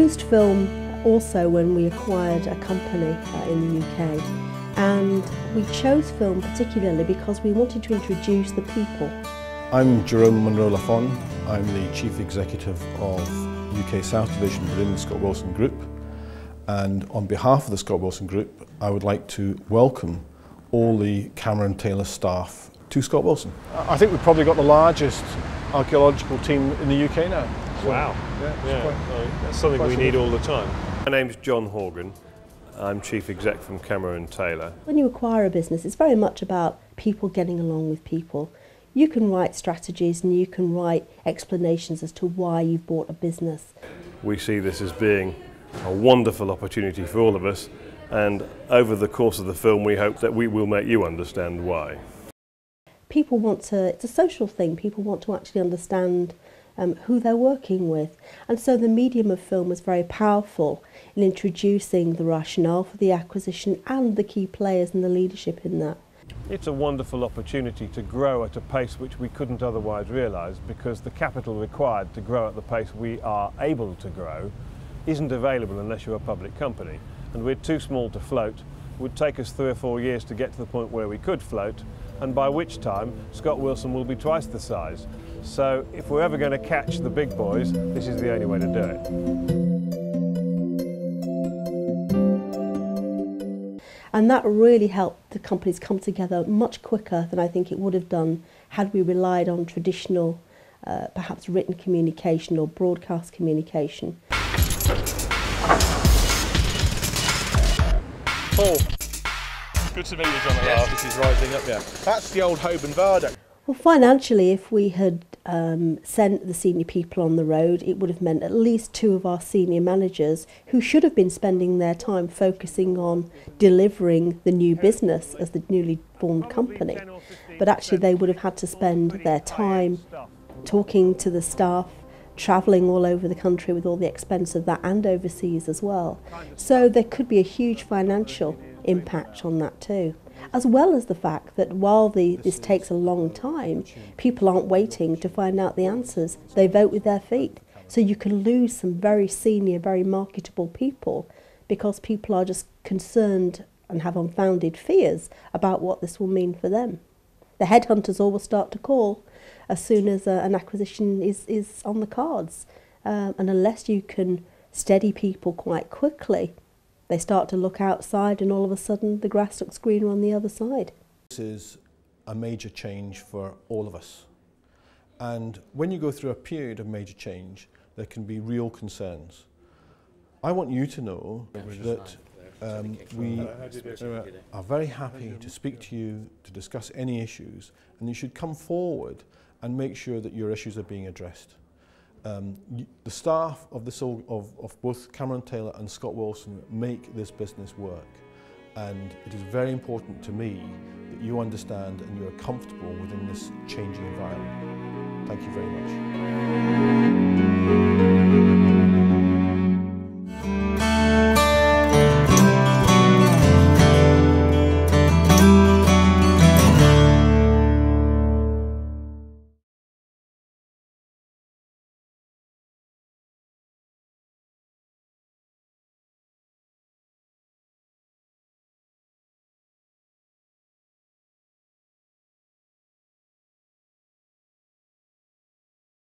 used film also when we acquired a company in the UK, and we chose film particularly because we wanted to introduce the people. I'm Jerome Munro-Lafon. I'm the Chief Executive of UK South Division within the Scott Wilson Group, and on behalf of the Scott Wilson Group I would like to welcome all the Cameron Taylor staff to Scott Wilson. I think we've probably got the largest archaeological team in the UK now. So, wow, that's something we need all the time. My name's John Horgan. I'm Chief Exec from Cameron Taylor. When you acquire a business, it's very much about people getting along with people. You can write strategies and you can write explanations as to why you've bought a business. We see this as being a wonderful opportunity for all of us, and over the course of the film we hope that we will make you understand why. People want to, it's a social thing, people want to actually understand who they're working with, and so the medium of film was very powerful in introducing the rationale for the acquisition and the key players and the leadership in that. It's a wonderful opportunity to grow at a pace which we couldn't otherwise realise, because the capital required to grow at the pace we are able to grow isn't available unless you're a public company, and we're too small to float. It would take us 3 or 4 years to get to the point where we could float, and by which time Scott Wilson will be twice the size. So if we're ever going to catch the big boys, this is the only way to do it. And that really helped the companies come together much quicker than I think it would have done had we relied on traditional, perhaps written communication or broadcast communication. Paul, good to meet you, John. Yes, this is rising up, yeah. That's the old Hoban Viaduct. Well, financially, if we had sent the senior people on the road, it would have meant at least 2 of our senior managers who should have been spending their time focusing on delivering the new business as the newly formed company. But actually they would have had to spend their time talking to the staff, travelling all over the country with all the expense of that, and overseas as well. So there could be a huge financial impact on that too. As well as the fact that while this takes a long time, people aren't waiting to find out the answers. They vote with their feet. So you can lose some very senior, very marketable people because people are just concerned and have unfounded fears about what this will mean for them. The headhunters all will start to call as soon as an acquisition is on the cards. And unless you can steady people quite quickly, they start to look outside and all of a sudden the grass looks greener on the other side. This is a major change for all of us. And when you go through a period of major change, there can be real concerns. I want you to know that we are very happy to speak to you, to discuss any issues, and you should come forward and make sure that your issues are being addressed. The staff of both Cameron Taylor and Scott Wilson make this business work, and it is very important to me that you understand and you're comfortable within this changing environment. Thank you very much.